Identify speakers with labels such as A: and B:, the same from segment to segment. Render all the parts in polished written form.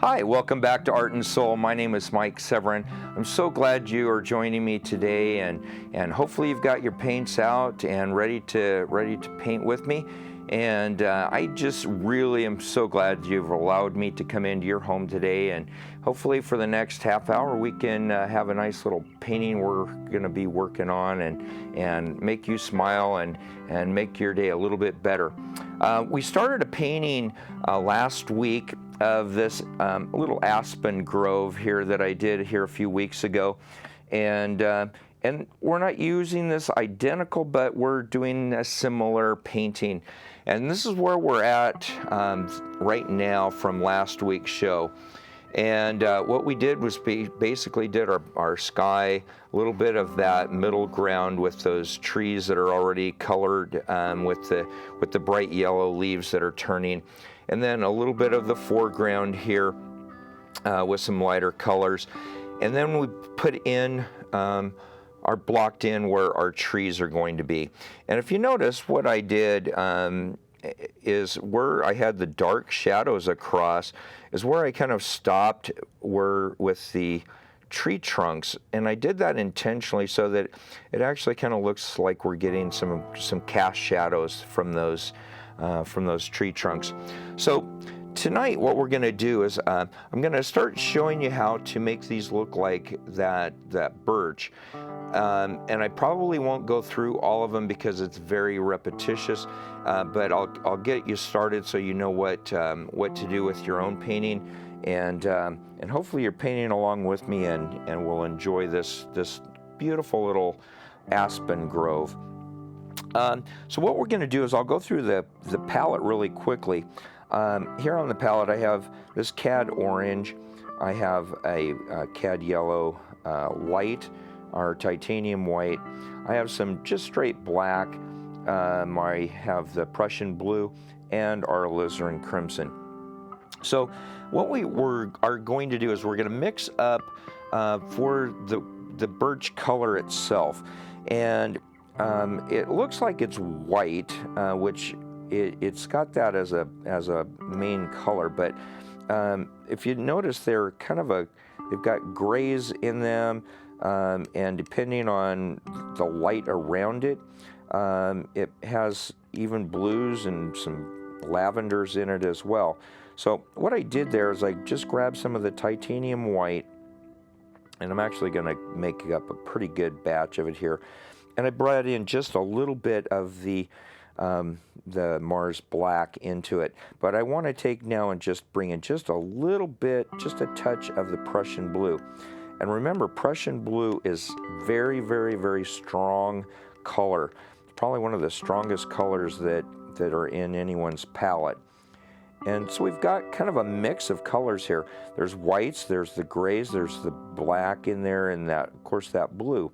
A: Hi, welcome back to Art and Soul. My name is Mike Severin. I'm so glad you are joining me today, and hopefully you've got your paints out and ready to paint with me. And I just really am so glad you've allowed me to come into your home today, and hopefully for the next half hour we can have a nice little painting we're going to be working on and make you smile and make your day a little bit better. We started a painting last week of this little aspen grove here that I did here a few weeks ago, and we're not using this identical, but we're doing a similar painting, and this is where we're at right now from last week's show. And what we did was basically did our sky, a little bit of that middle ground with those trees that are already colored with the bright yellow leaves that are turning, and then a little bit of the foreground here with some lighter colors. And then we put in blocked in where our trees are going to be. And if you notice, what I did is where I had the dark shadows across is where I kind of stopped with the tree trunks, and I did that intentionally so that it actually kind of looks like we're getting some cast shadows from those tree trunks. So tonight what we're going to do is I'm going to start showing you how to make these look like that birch. And I probably won't go through all of them because it's very repetitious, but I'll get you started so you know what to do with your own painting, and hopefully you're painting along with me and will enjoy this beautiful little aspen grove. So what we're going to do is I'll go through the palette really quickly. Here on the palette I have this cad orange, I have a cad yellow, white, our titanium white. I have some just straight black. I have the Prussian blue and our alizarin crimson. So what we are going to do is we're going to mix up for the birch color itself, and it looks like it's white, which it's got that as a main color. But if you notice, they've got grays in them. And depending on the light around it, it has even blues and some lavenders in it as well. So what I did there is I just grabbed some of the titanium white, and I'm actually going to make up a pretty good batch of it here, and I brought in just a little bit of the Mars black into it. But I want to take now and just bring in just a little bit, just a touch of the Prussian blue. And remember, Prussian blue is very, very, very strong color. Probably one of the strongest colors that are in anyone's palette. And so we've got kind of a mix of colors here. There's whites, there's the grays, there's the black in there, and that, of course, that blue.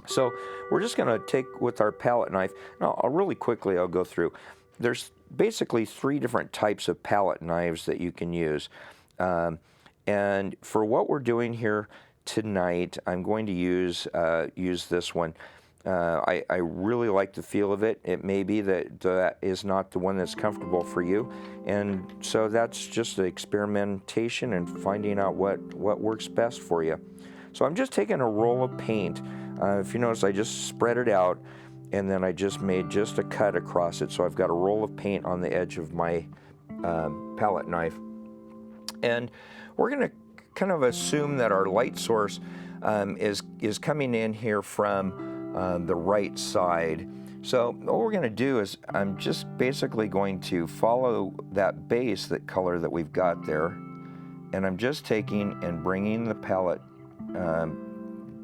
A: So we're just going to take with our palette knife. Now, I'll go through. There's basically 3 different types of palette knives that you can use. And for what we're doing here tonight, I'm going to use this one. I really like the feel of it. It may be that is not the one that's comfortable for you, and so that's just the experimentation and finding out what works best for you. So I'm just taking a roll of paint. If you notice, I just spread it out, and then I just made just a cut across it. So I've got a roll of paint on the edge of my palette knife. And we're going to kind of assume that our light source is coming in here from the right side. So what we're going to do is I'm just basically going to follow that base, that color that we've got there, and I'm just taking and bringing the palette,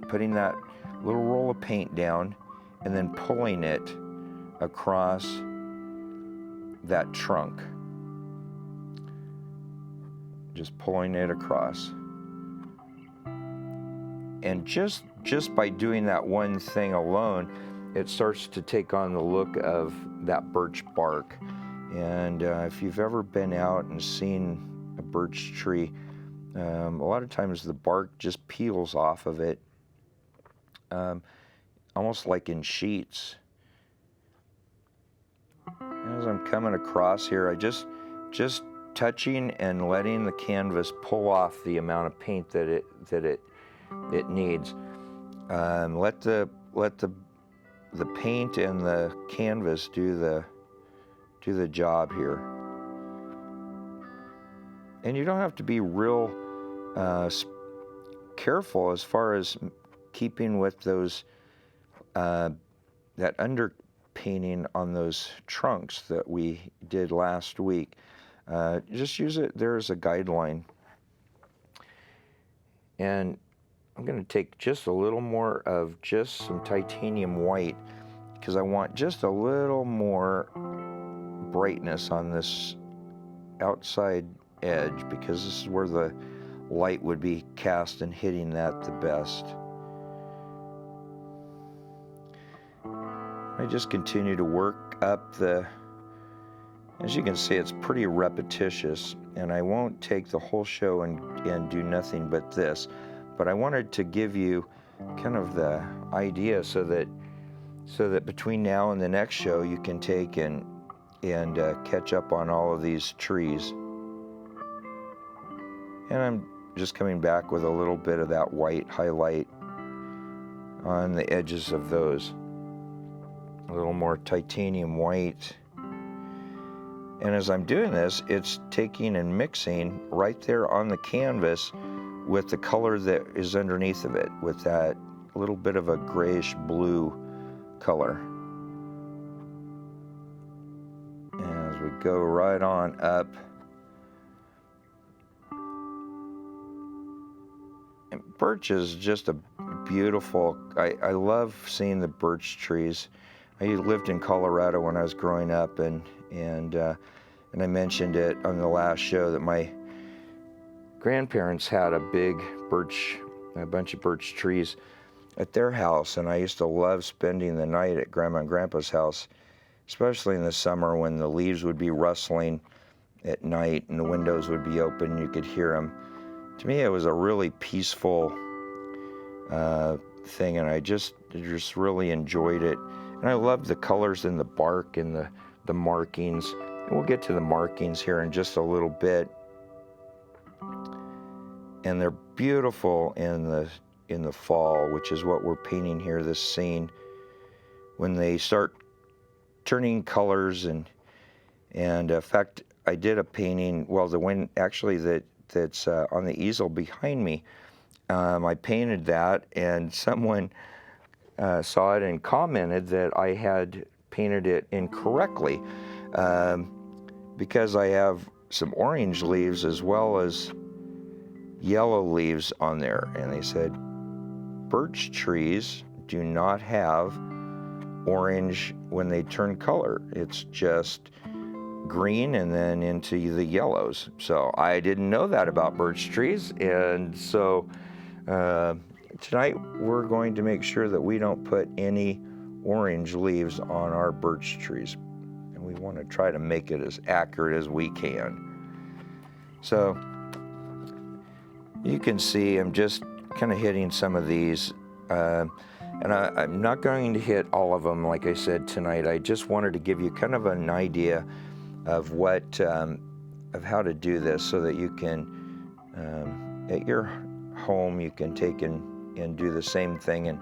A: putting that little roll of paint down, and then pulling it across that trunk. Just pulling it across. And just by doing that one thing alone, it starts to take on the look of that birch bark. And if you've ever been out and seen a birch tree, a lot of times the bark just peels off of it, almost like in sheets. As I'm coming across here, I just touching and letting the canvas pull off the amount of paint that it needs. Let the paint and the canvas do the job here. And you don't have to be real careful as far as keeping with those that underpainting on those trunks that we did last week. Just use it there as a guideline. And I'm going to take just a little more of just some titanium white because I want just a little more brightness on this outside edge, because this is where the light would be cast and hitting that the best. I just continue to work up as you can see, it's pretty repetitious, and I won't take the whole show and do nothing but this, but I wanted to give you kind of the idea so that between now and the next show you can take and catch up on all of these trees. And I'm just coming back with a little bit of that white highlight on the edges of those. A little more titanium white. And as I'm doing this, it's taking and mixing right there on the canvas with the color that is underneath of it, with that little bit of a grayish blue color. And as we go right on up, and birch is just a beautiful, I love seeing the birch trees. I lived in Colorado when I was growing up, and I mentioned it on the last show that my grandparents had a bunch of birch trees at their house, and I used to love spending the night at Grandma and Grandpa's house, especially in the summer when the leaves would be rustling at night and the windows would be open and you could hear them. To me, it was a really peaceful thing, and I just really enjoyed it. And I love the colors in the bark and the markings. And we'll get to the markings here in just a little bit. And they're beautiful in the fall, which is what we're painting here, this scene. When they start turning colors and in fact, I did a painting, well, the one actually that's on the easel behind me. I painted that, and someone saw it and commented that I had painted it incorrectly because I have some orange leaves as well as yellow leaves on there. And they said, birch trees do not have orange when they turn color. It's just green and then into the yellows. So I didn't know that about birch trees, and so tonight we're going to make sure that we don't put any orange leaves on our birch trees, and we want to try to make it as accurate as we can. So you can see I'm just kind of hitting some of these, and I'm not going to hit all of them like I said tonight. I just wanted to give you kind of an idea of what of how to do this, so that you can at your home you can take and do the same thing. And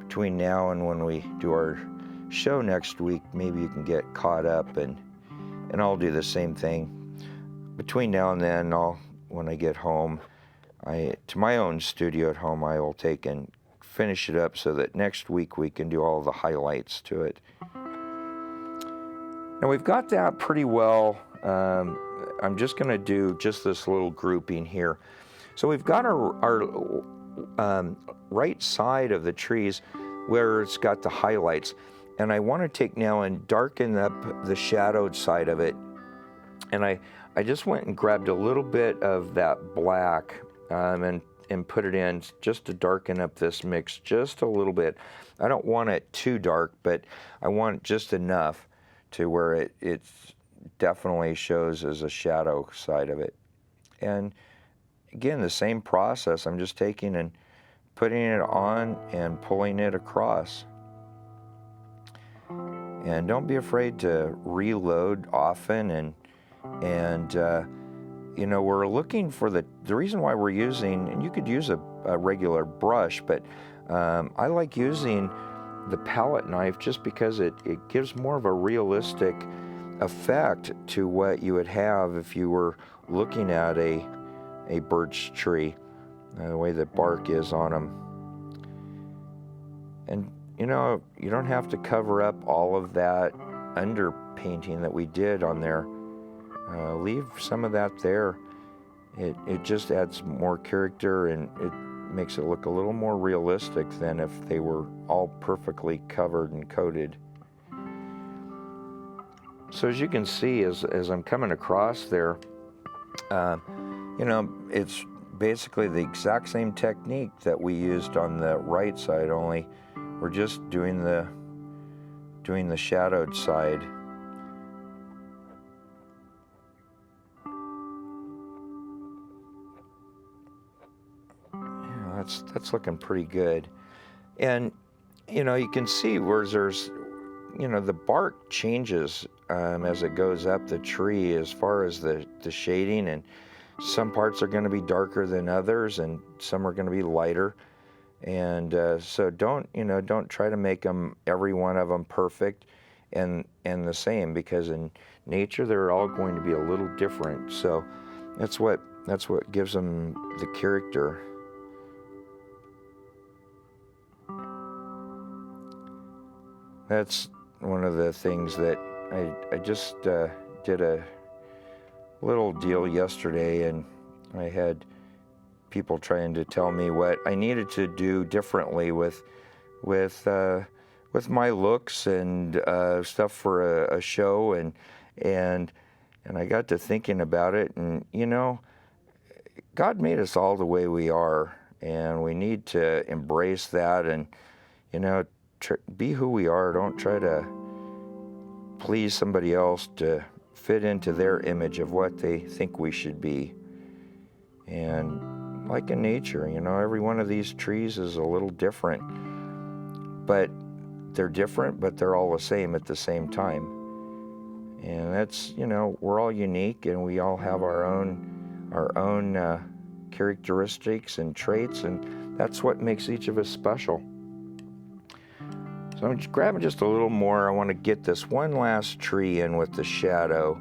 A: between now and when we do our show next week, maybe you can get caught up, and I'll do the same thing. Between now and then, when I get home, to my own studio at home, I will take and finish it up so that next week we can do all the highlights to it. Now we've got that pretty well. I'm just going to do just this little grouping here. So we've got our right side of the trees where it's got the highlights. And I want to take now and darken up the shadowed side of it. And I just went and grabbed a little bit of that black and put it in just to darken up this mix just a little bit. I don't want it too dark, but I want just enough to where it definitely shows as a shadow side of it. And again, the same process. I'm just taking and putting it on and pulling it across. And don't be afraid to reload often And you know, we're looking for the reason why we're using, and you could use a regular brush, but I like using the palette knife just because it gives more of a realistic effect to what you would have if you were looking at a birch tree, the way the bark is on them. And you know, you don't have to cover up all of that underpainting that we did on there. Leave some of that there. It just adds more character, and it makes it look a little more realistic than if they were all perfectly covered and coated. So as you can see, as I'm coming across there, you know, it's basically the exact same technique that we used on the right side, only we're just doing the shadowed side. Yeah, that's looking pretty good. And you know, you can see where there's, you know, the bark changes as it goes up the tree as far as the shading, and some parts are going to be darker than others, and some are going to be lighter. And so don't try to make them, every one of them, perfect and the same, because in nature they're all going to be a little different. So that's what gives them the character. That's one of the things that I just did a little deal yesterday, and I had people trying to tell me what I needed to do differently with my looks and stuff for a show, and I got to thinking about it, and you know, God made us all the way we are, and we need to embrace that, and you know, be who we are. Don't try to please somebody else to fit into their image of what they think we should be. And like in nature, you know, every one of these trees is a little different, but they're different, but they're all the same at the same time. And that's, you know, we're all unique, and we all have our own characteristics and traits, and that's what makes each of us special. So I'm grabbing just a little more. I want to get this one last tree in with the shadow.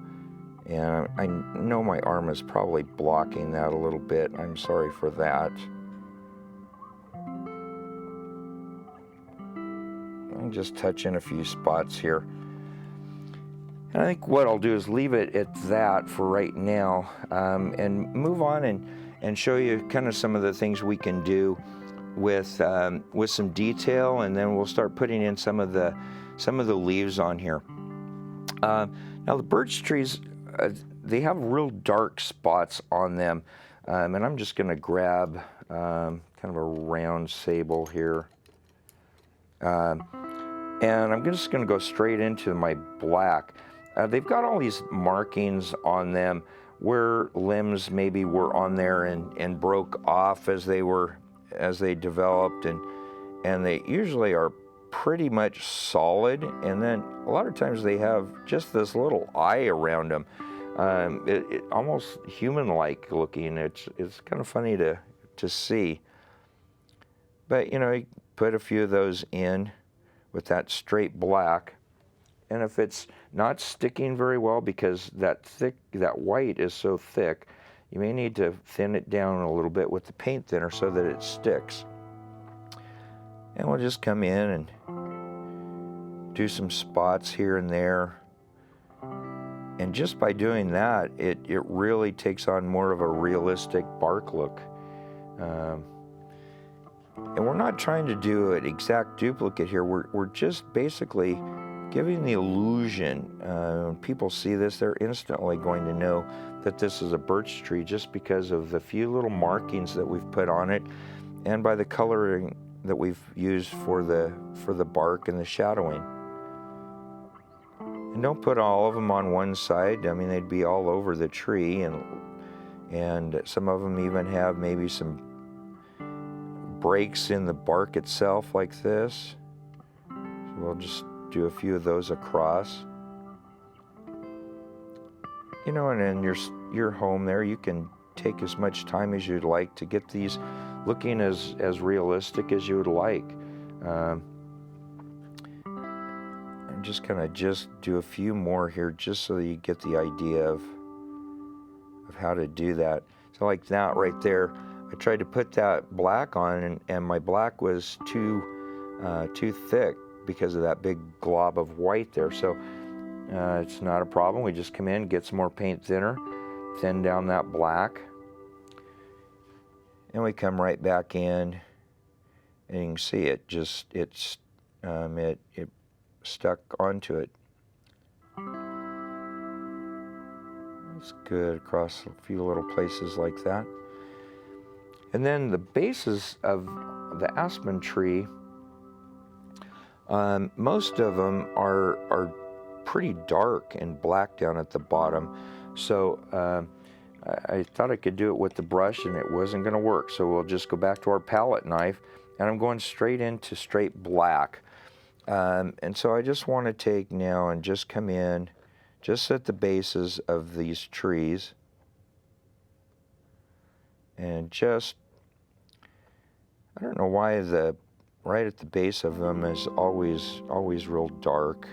A: And I know my arm is probably blocking that a little bit. I'm sorry for that. I'm just touching a few spots here. And I think what I'll do is leave it at that for right now, and move on and show you kind of some of the things we can do with some detail, and then we'll start putting in some of the leaves on here. Now the birch trees, they have real dark spots on them, and I'm just going to grab kind of a round sable here, and I'm just going to go straight into my black. They've got all these markings on them where limbs maybe were on there and broke off as they developed, and they usually are pretty much solid, and then a lot of times they have just this little eye around them. It almost human-like looking. It's kind of funny to see. But you know, you put a few of those in with that straight black, and if it's not sticking very well because that white is so thick, you may need to thin it down a little bit with the paint thinner so that it sticks. And we'll just come in and do some spots here and there. And just by doing that, it really takes on more of a realistic bark look. And we're not trying to do an exact duplicate here. We're just basically giving the illusion. When people see this, they're instantly going to know that this is a birch tree just because of the few little markings that we've put on it, and by the coloring that we've used for the bark and the shadowing. And don't put all of them on one side. I mean, they'd be all over the tree, and some of them even have maybe some breaks in the bark itself like this. So we'll just do a few of those across. you know, and in your home there, you can take as much time as you'd like to get these looking as realistic as you would like. I'm just gonna do a few more here just so that you get the idea of how to do that. So like that right there, I tried to put that black on, and my black was too thick because of that big glob of white there. So it's not a problem. We just come in, get some more paint thinner, thin down that black, and we come right back in, and you can see it stuck onto it. That's good across a few little places like that. And then the bases of the aspen tree, most of them are pretty dark and black down at the bottom. So I thought I could do it with the brush, and it wasn't going to work. So we'll just go back to our palette knife, and I'm going straight into straight black. And so I just want to take now and just come in just at the bases of these trees, and just, I don't know why right at the base of them is always real dark.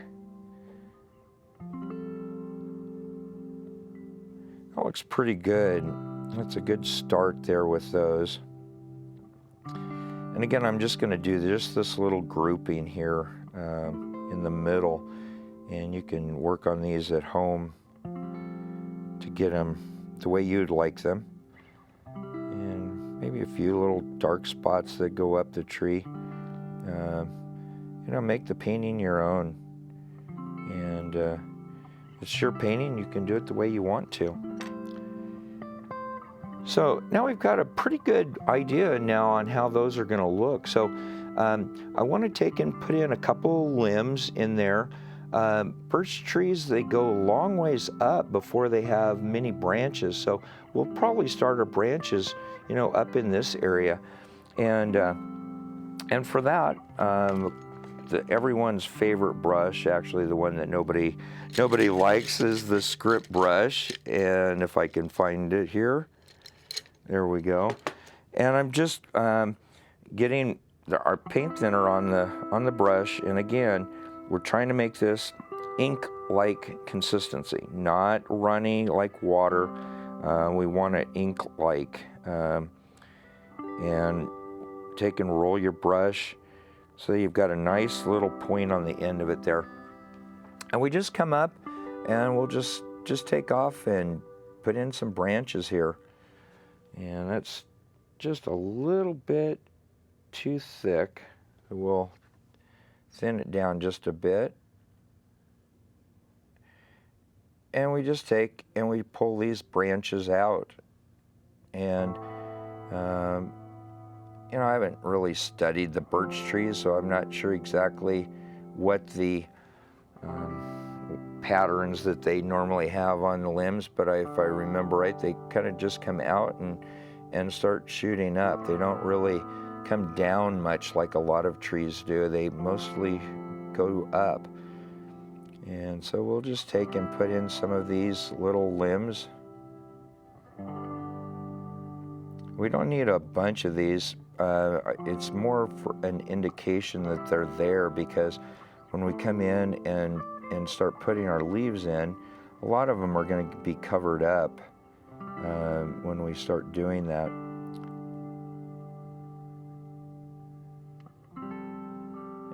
A: That looks pretty good. That's a good start there with those. And again, I'm just going to do just this little grouping here in the middle, and you can work on these at home to get them the way you'd like them. And maybe a few little dark spots that go up the tree. You know, make the painting your own. And it's your painting. You can do it the way you want to. So now we've got a pretty good idea now on how those are going to look. So I want to take and put in a couple limbs in there. Birch trees, they go a long ways up before they have many branches. So we'll probably start our branches, you know, up in this area. And for that, everyone's favorite brush, actually the one that nobody likes, is the script brush. And if I can find it here. There we go. And I'm just getting our paint thinner on the brush, and again, we're trying to make this ink-like consistency, not runny like water. We want it ink-like. And take and roll your brush so you've got a nice little point on the end of it there. And we just come up, and we'll just take off and put in some branches here. And that's just a little bit too thick. We'll thin it down just a bit. And we just take and we pull these branches out. And, you know, I haven't really studied the birch trees, so I'm not sure exactly what the patterns that they normally have on the limbs, but if I remember right, they kind of just come out and start shooting up. They don't really come down much like a lot of trees do. They mostly go up. And so we'll just take and put in some of these little limbs. We don't need a bunch of these. It's more for an indication that they're there, because when we come in and start putting our leaves in, a lot of them are going to be covered up when we start doing that.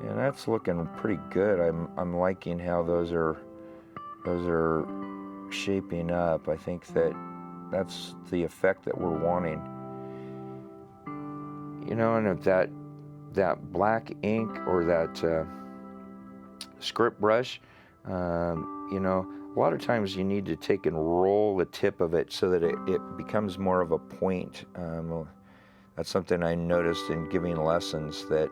A: And that's looking pretty good. I'm liking how those are shaping up. I think that's the effect that we're wanting. You know, and if that black ink or that script brush, you know, a lot of times you need to take and roll the tip of it so that it becomes more of a point. That's something I noticed in giving lessons that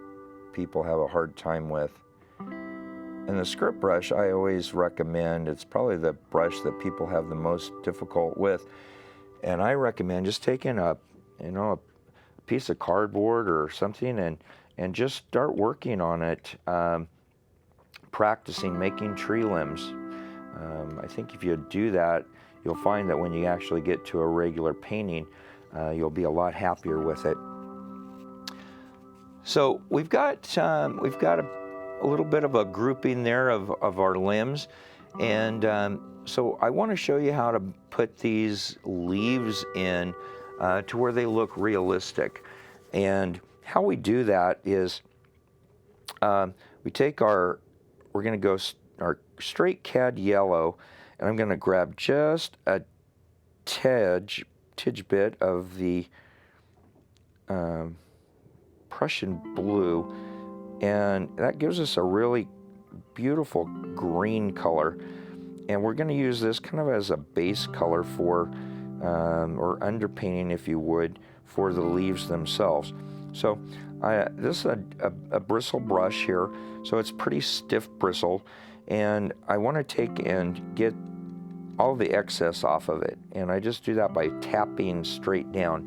A: people have a hard time with. And the script brush, I always recommend, it's probably the brush that people have the most difficult with. And I recommend just taking a piece of cardboard or something and just start working on it, practicing making tree limbs. I think if you do that, you'll find that when you actually get to a regular painting, you'll be a lot happier with it. So we've got a little bit of a grouping there of our limbs, and so I want to show you how to put these leaves in to where they look realistic. And how we do that is we take we're going to go our straight cad yellow, and I'm going to grab just a tidge bit of the Prussian blue, and that gives us a really beautiful green color. And we're going to use this kind of as a base color for, or underpainting, if you would, for the leaves themselves. So this is a bristle brush here, so it's pretty stiff bristle, and I want to take and get all the excess off of it. And I just do that by tapping straight down,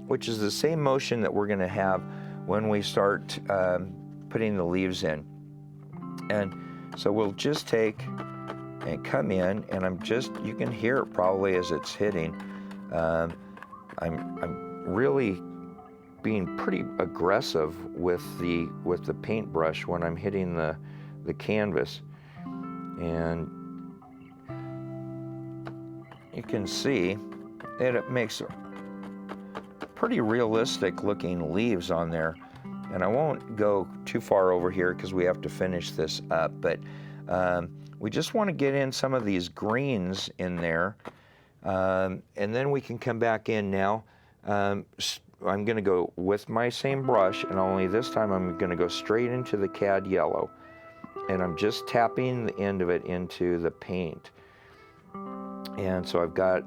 A: which is the same motion that we're going to have when we start putting the leaves in. And so we'll just take and come in, and you can hear it probably as it's hitting. I'm really being pretty aggressive with the paintbrush when I'm hitting the canvas. And you can see that it makes pretty realistic looking leaves on there. And I won't go too far over here because we have to finish this up, but we just want to get in some of these greens in there, and then we can come back in now. I'm going to go with my same brush, and only this time I'm going to go straight into the cad yellow, and I'm just tapping the end of it into the paint. And so I've got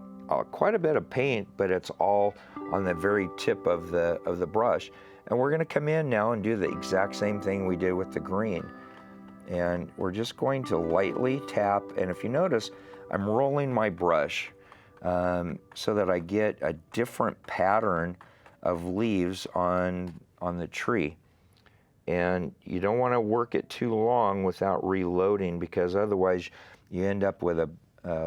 A: quite a bit of paint, but it's all on the very tip of the brush. And we're going to come in now and do the exact same thing we did with the green. And we're just going to lightly tap, and if you notice, I'm rolling my brush so that I get a different pattern of leaves on the tree. And you don't want to work it too long without reloading, because otherwise you end up with a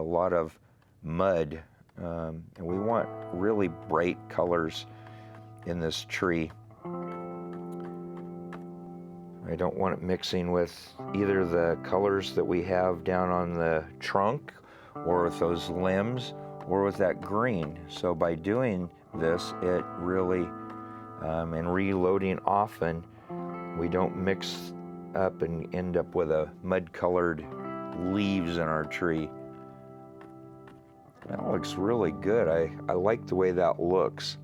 A: lot of mud. And we want really bright colors in this tree. I don't want it mixing with either the colors that we have down on the trunk, or with those limbs, or with that green. So by doing this, it really, and reloading often, we don't mix up and end up with a mud-colored leaves in our tree. That looks really good. I like the way that looks.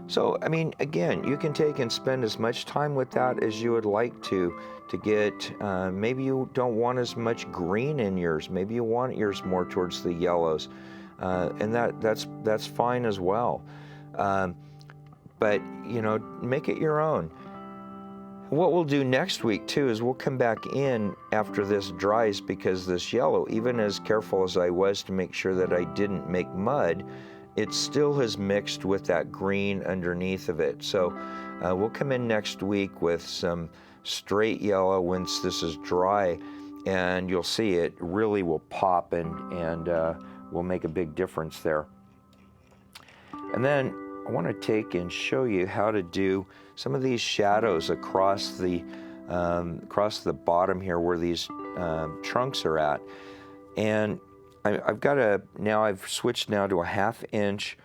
A: So, I mean, again, you can take and spend as much time with that as you would like to get, maybe you don't want as much green in yours. Maybe you want yours more towards the yellows, and that's fine as well. But, you know, make it your own. What we'll do next week, too, is we'll come back in after this dries, because this yellow, even as careful as I was to make sure that I didn't make mud, it still has mixed with that green underneath of it. So we'll come in next week with some straight yellow once this is dry, and you'll see it really will pop and will make a big difference there. And then I want to take and show you how to do some of these shadows across the bottom here where these trunks are at. And I've switched now to a 1/2 inch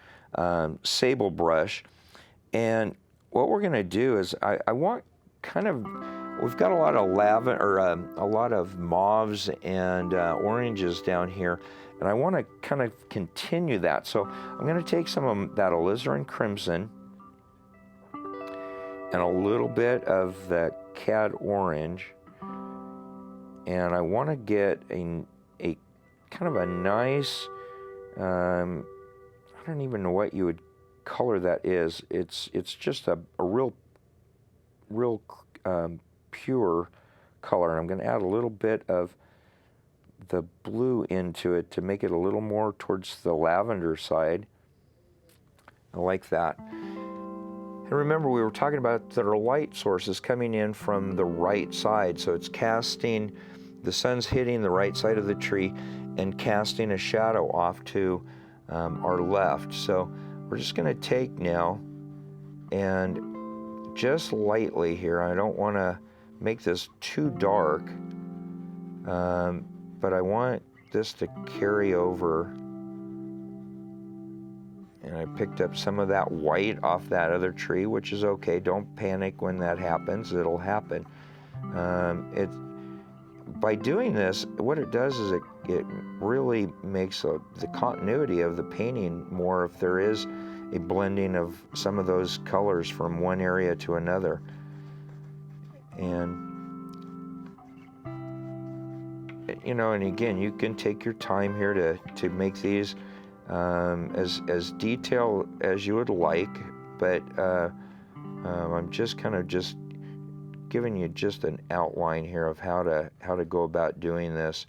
A: sable brush, and what we're going to do is I want we've got a lot of lavender, or a lot of mauves and oranges down here, and I want to kind of continue that. So I'm going to take some of that alizarin crimson and a little bit of the cad orange, and I want to get a kind of a nice, I don't even know what you would color that is. It's just a real pure color. And I'm going to add a little bit of the blue into it to make it a little more towards the lavender side. I like that. And remember, we were talking about that our light source is coming in from the right side, so it's casting the sun's hitting the right side of the tree and casting a shadow off to our left. So we're just going to take now and just lightly here, I don't want to make this too dark, but I want this to carry over. And I picked up some of that white off that other tree, which is okay. Don't panic when that happens. It'll happen. By doing this, what it does is it really makes the continuity of the painting more if there is a blending of some of those colors from one area to another. And, you know, and again, you can take your time here to make these as detailed as you would like, but I'm just kind of just giving you just an outline here of how to go about doing this.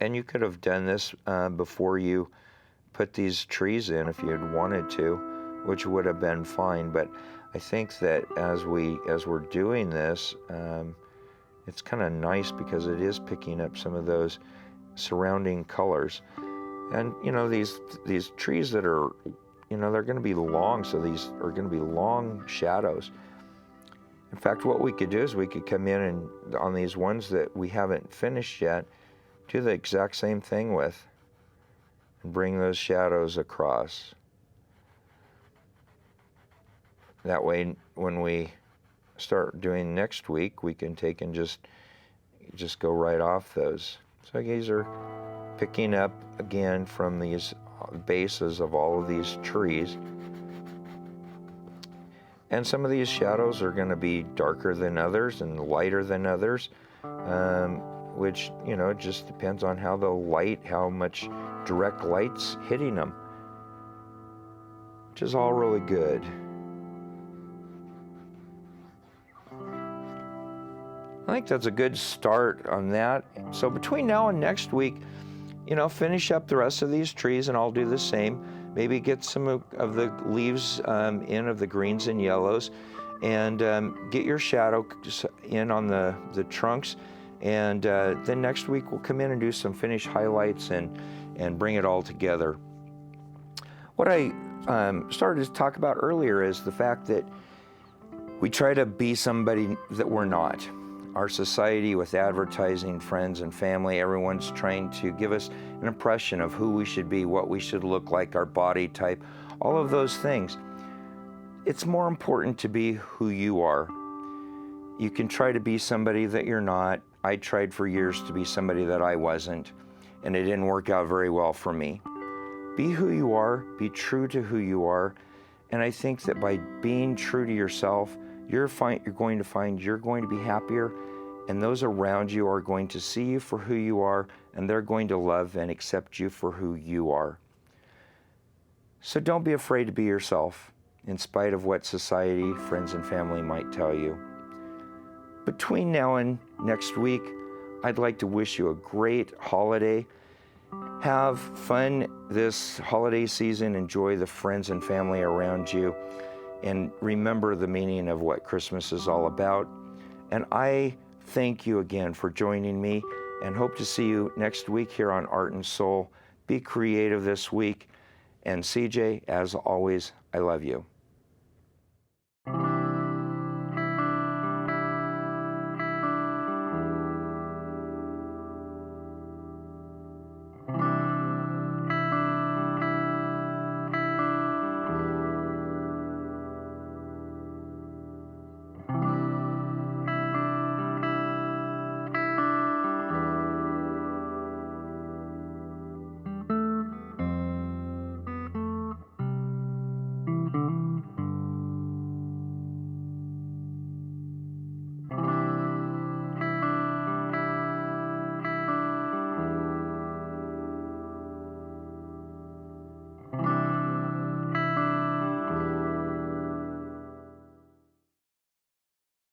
A: And you could have done this before you put these trees in if you had wanted to, which would have been fine. But I think that as we're doing this, it's kind of nice because it is picking up some of those surrounding colors. And you know, these trees that are, you know, they're going to be long, so these are going to be long shadows. In fact, what we could do is we could come in and on these ones that we haven't finished yet, do the exact same thing with, and bring those shadows across. That way, when we start doing next week, we can take and just go right off those. So these are picking up again from these bases of all of these trees. And some of these shadows are going to be darker than others and lighter than others, which, you know, just depends on how how much direct light's hitting them, which is all really good. I think that's a good start on that. So between now and next week, you know, finish up the rest of these trees and I'll do the same. Maybe get some of the leaves in of the greens and yellows, and get your shadow in on the trunks. And then next week we'll come in and do some finish highlights and bring it all together. What I started to talk about earlier is the fact that we try to be somebody that we're not. Our society, with advertising, friends and family, everyone's trying to give us an impression of who we should be, what we should look like, our body type, all of those things. It's more important to be who you are. You can try to be somebody that you're not. I tried for years to be somebody that I wasn't, and it didn't work out very well for me. Be who you are, be true to who you are, and I think that by being true to yourself, you're going to be happier, and those around you are going to see you for who you are, and they're going to love and accept you for who you are. So don't be afraid to be yourself, in spite of what society, friends, and family might tell you. Between now and next week, I'd like to wish you a great holiday. Have fun this holiday season. Enjoy the friends and family around you. And remember the meaning of what Christmas is all about. And I thank you again for joining me and hope to see you next week here on Art and Soul. Be creative this week. And CJ, as always, I love you.